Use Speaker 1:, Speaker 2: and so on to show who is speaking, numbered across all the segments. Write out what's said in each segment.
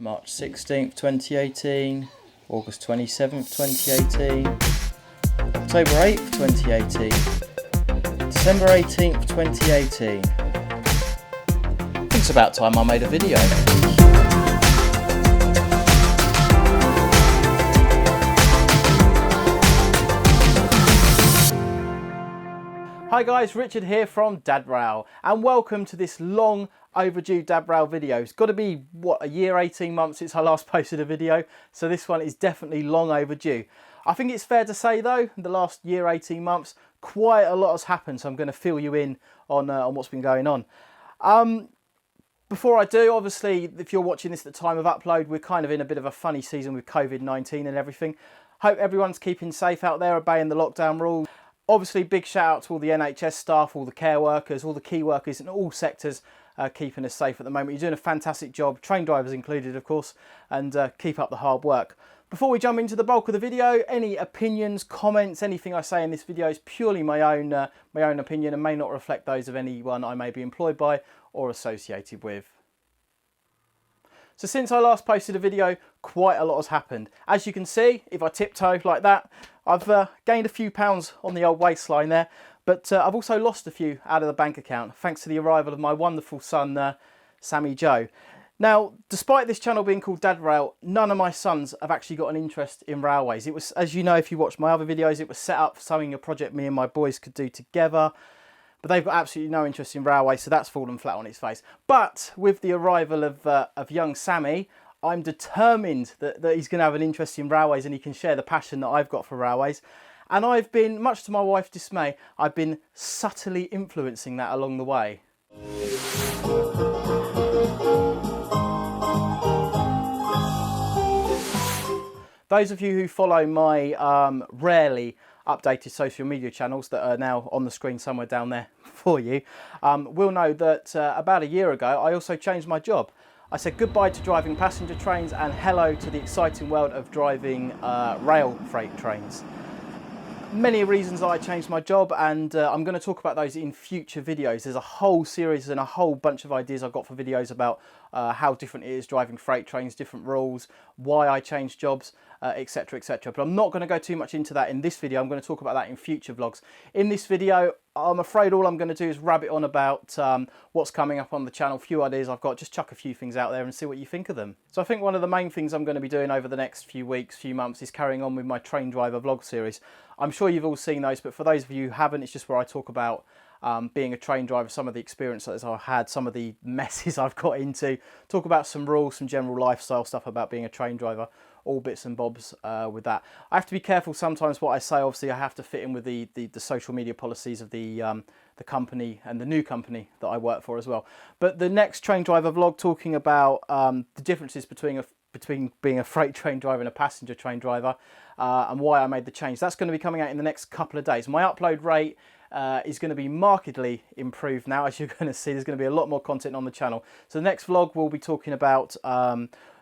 Speaker 1: March 16th 2018, August 27th 2018, October 8th 2018, December 18th 2018. I think it's about time I made a video. Hi guys, Richard here from Dad Row, and welcome to this long overdue Dad Row video. It's got to be, what, a year, 18 months since I last posted a video, so this one is definitely long overdue. I think it's fair to say though, in the last year, 18 months, quite a lot has happened, so I'm going to fill you in on what's been going on. Before I do, obviously, if you're watching this at the time of upload, we're kind of in a bit of a funny season with COVID-19 and everything. Hope everyone's keeping safe out there, obeying the lockdown rules. Obviously, big shout out to all the NHS staff, all the care workers, all the key workers in all sectors keeping us safe at the moment. You're doing a fantastic job, train drivers included, of course, and keep up the hard work. Before we jump into the bulk of the video, any opinions, comments, anything I say in this video is purely my own opinion and may not reflect those of anyone I may be employed by or associated with. So since I last posted a video, quite a lot has happened. As you can see, if I tiptoe like that, I've gained a few pounds on the old waistline there, but I've also lost a few out of the bank account, thanks to the arrival of my wonderful son, Sammy Joe. Now, despite this channel being called Dad Rail, none of my sons have actually got an interest in railways. It was, as you know, if you watch my other videos, it was set up for something, a project me and my boys could do together. But they've got absolutely no interest in railways, so that's fallen flat on its face. But with the arrival of young Sammy, I'm determined that he's going to have an interest in railways and he can share the passion that I've got for railways. And I've been, much to my wife's dismay, I've been subtly influencing that along the way. Those of you who follow my rarely updated social media channels that are now on the screen somewhere down there for you will know that about a year ago I also changed my job. I said goodbye to driving passenger trains and hello to the exciting world of driving rail freight trains. Many reasons I changed my job, and I'm going to talk about those in future videos. There's a whole series and a whole bunch of ideas I've got for videos about how different it is driving freight trains, different rules, why I changed jobs, etc, etc. But I'm not going to go too much into that in this video. I'm going to talk about that in future vlogs. In this video, I'm afraid all I'm going to do is rabbit on about what's coming up on the channel, a few ideas I've got, just chuck a few things out there and see what you think of them. So I think one of the main things I'm going to be doing over the next few weeks, few months, is carrying on with my train driver vlog series. I'm sure you've all seen those, but for those of you who haven't, it's just where I talk about being a train driver, some of the experiences I've had, some of the messes I've got into, talk about some rules, some general lifestyle stuff about being a train driver, all bits and bobs with that. I have to be careful sometimes what I say. Obviously I have to fit in with the social media policies of the company and the new company that I work for as well. But the next train driver vlog, talking about the differences between being a freight train driver and a passenger train driver, and why I made the change, that's going to be coming out in the next couple of days. My upload rate is going to be markedly improved now. As you're going to see, there's going to be a lot more content on the channel. So the next vlog we'll be talking about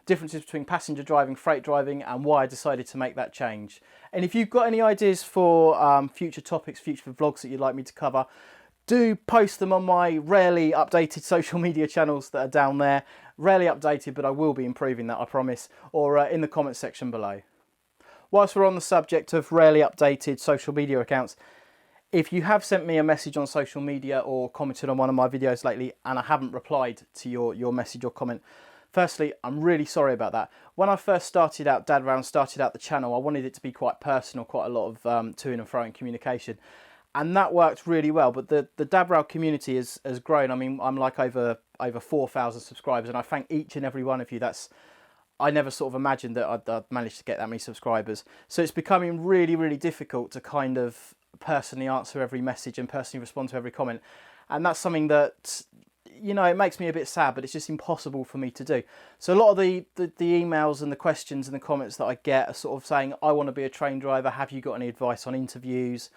Speaker 1: differences between passenger driving, freight driving, and why I decided to make that change. And if you've got any ideas for future topics, future vlogs that you'd like me to cover, do post them on my rarely updated social media channels that are down there. Rarely updated, but I will be improving that, I promise, or in the comments section below. Whilst we're on the subject of rarely updated social media accounts, if you have sent me a message on social media or commented on one of my videos lately and I haven't replied to your message or comment, firstly, I'm really sorry about that. When I first started out Dad Round, started out the channel, I wanted it to be quite personal, quite a lot of to and fro in communication. And that worked really well, but the Dad Round community has grown. I mean, I'm like over 4,000 subscribers, and I thank each and every one of you. I never sort of imagined that I'd managed to get that many subscribers. So it's becoming really, really difficult to kind of personally answer every message and personally respond to every comment. And that's something that, you know, it makes me a bit sad, but it's just impossible for me to do. So a lot of the emails and the questions and the comments that I get are sort of saying, I want to be a train driver. Have you got any advice on interviews?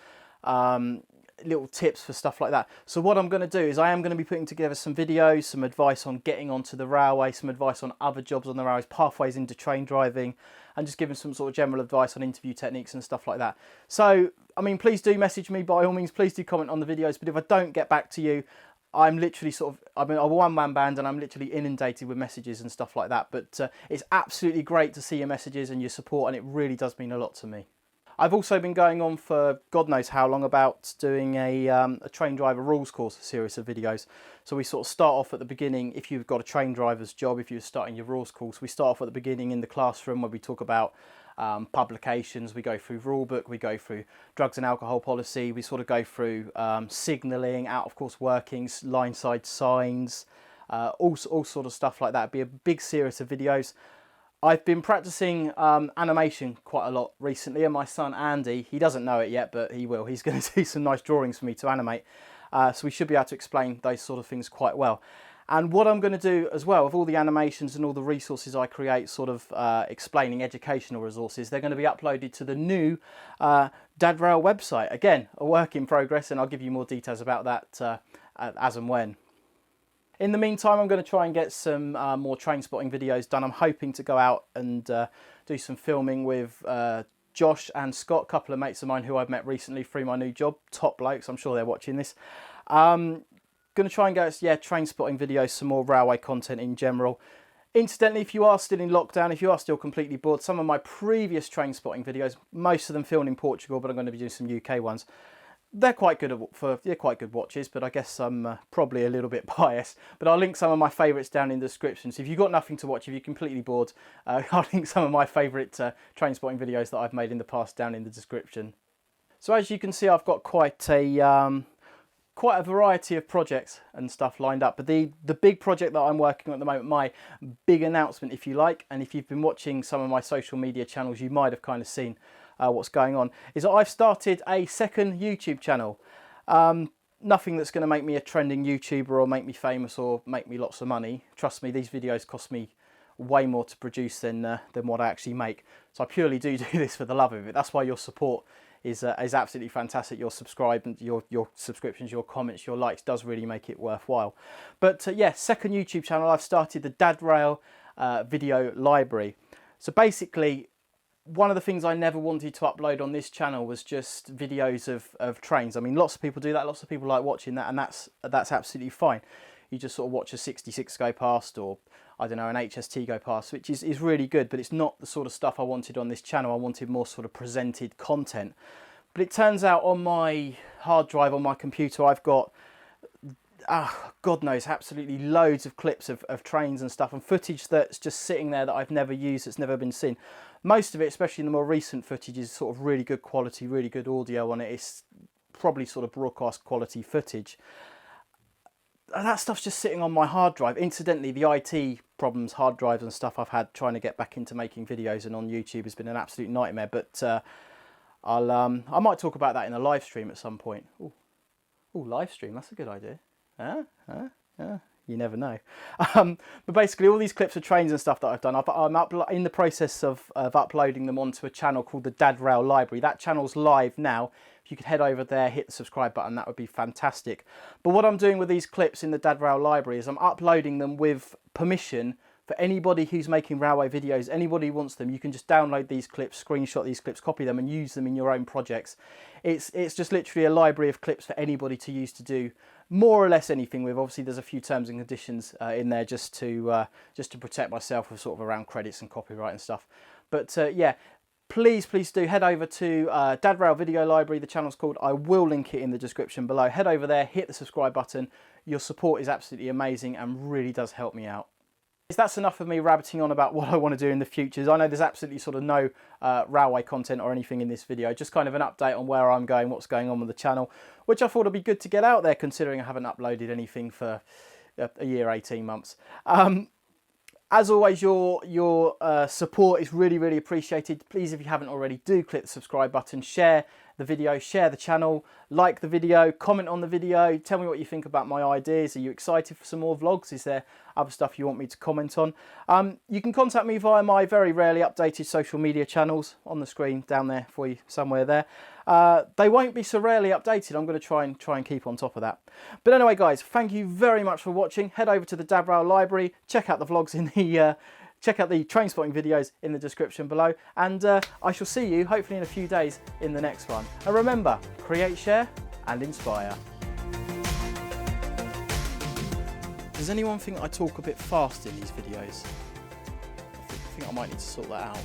Speaker 1: Little tips for stuff like that. So what I'm going to do is I am going to be putting together some videos, some advice on getting onto the railway, some advice on other jobs on the railways, pathways into train driving, and just giving some sort of general advice on interview techniques and stuff like that. So, I mean, please do message me by all means, please do comment on the videos, but if I don't get back to you, I'm literally I'm a one-man band and I'm literally inundated with messages and stuff like that. But it's absolutely great to see your messages and your support, and it really does mean a lot to me. I've also been going on for God knows how long about doing a train driver rules course, a series of videos. So we sort of start off at the beginning. If you've got a train driver's job, if you're starting your rules course, we start off at the beginning in the classroom where we talk about publications, we go through rule book, we go through drugs and alcohol policy, we sort of go through signalling, out of course workings, line side signs, all sort of stuff like that. It'd be a big series of videos. I've been practicing animation quite a lot recently, and my son Andy, he doesn't know it yet, but he will. He's going to do some nice drawings for me to animate, so we should be able to explain those sort of things quite well. And what I'm going to do as well, with all the animations and all the resources I create, sort of explaining educational resources, they're going to be uploaded to the new DadRail website. Again, a work in progress, and I'll give you more details about that as and when. In the meantime, I'm going to try and get some more train spotting videos done. I'm hoping to go out and do some filming with Josh and Scott, a couple of mates of mine who I've met recently through my new job. Top blokes, I'm sure they're watching this. Going to try and get, train spotting videos, some more railway content in general. Incidentally, if you are still in lockdown, if you are still completely bored, some of my previous train spotting videos, most of them filmed in Portugal, but I'm going to be doing some UK ones. They're quite good they're quite good watches, but I guess I'm probably a little bit biased. But I'll link some of my favourites down in the description. So if you've got nothing to watch, if you're completely bored, I'll link some of my favourite train spotting videos that I've made in the past down in the description. So as you can see, I've got quite a variety of projects and stuff lined up. But the big project that I'm working on at the moment, my big announcement, if you like, and if you've been watching some of my social media channels, you might have kind of seen what's going on, is that I've started a second YouTube channel. Nothing that's going to make me a trending YouTuber or make me famous or make me lots of money. Trust me, these videos cost me way more to produce than what I actually make. So I purely do this for the love of it. That's why your support is absolutely fantastic. Your subscribers, your subscriptions, your comments, your likes does really make it worthwhile. But yeah, second YouTube channel. I've started the DadRail video library. So basically, one of the things I never wanted to upload on this channel was just videos of trains. I mean, lots of people do that. Lots of people like watching that, and that's absolutely fine. You just sort of watch a 66 go past, or I don't know, an HST go past, which is really good, but it's not the sort of stuff I wanted on this channel. I wanted more sort of presented content. But it turns out on my hard drive on my computer, I've got God knows, absolutely loads of clips of trains and stuff, and footage that's just sitting there that I've never used, that's never been seen. Most of it, especially in the more recent footage, is sort of really good quality, really good audio on it. It's probably sort of broadcast quality footage. And that stuff's just sitting on my hard drive. Incidentally, the IT problems, hard drives and stuff I've had trying to get back into making videos and on YouTube has been an absolute nightmare. But I might talk about that in a live stream at some point. Ooh, live stream, that's a good idea. You never know. But basically, all these clips of trains and stuff that I've done, I'm in the process of uploading them onto a channel called the DadRail Library. That channel's live now. If you could head over there, hit the subscribe button, that would be fantastic. But what I'm doing with these clips in the DadRail Library is I'm uploading them with permission for anybody who's making railway videos. Anybody who wants them, you can just download these clips, screenshot these clips, copy them and use them in your own projects. It's just literally a library of clips for anybody to use to do more or less anything with. Obviously there's a few terms and conditions in there just to protect myself with sort of around credits and copyright and stuff. But yeah, please do head over to DadRail Video Library. The channel's called. I will link it in the description below. Head over there, hit the subscribe button. Your support is absolutely amazing and really does help me out. That's enough of me rabbiting on about what I want to do in the future. I know there's absolutely sort of no railway content or anything in this video, just kind of an update on where I'm going, what's going on with the channel, which I thought would be good to get out there considering I haven't uploaded anything for a year, 18 months. As always, your support is really appreciated. Please, if you haven't already, do click the subscribe button, share the video, share the channel, like the video, comment on the video, tell me what you think about my ideas. Are you excited for some more vlogs? Is there other stuff you want me to comment on? You can contact me via my very rarely updated social media channels on the screen down there for you, somewhere there. They won't be so rarely updated. I'm going to try and keep on top of that. But anyway, guys, thank you very much for watching. Head over to the DadRail Library, check out the vlogs in the check out the train spotting videos in the description below, and I shall see you hopefully in a few days in the next one. And remember, create, share and inspire. Does anyone think I talk a bit fast in these videos? I think I might need to sort that out.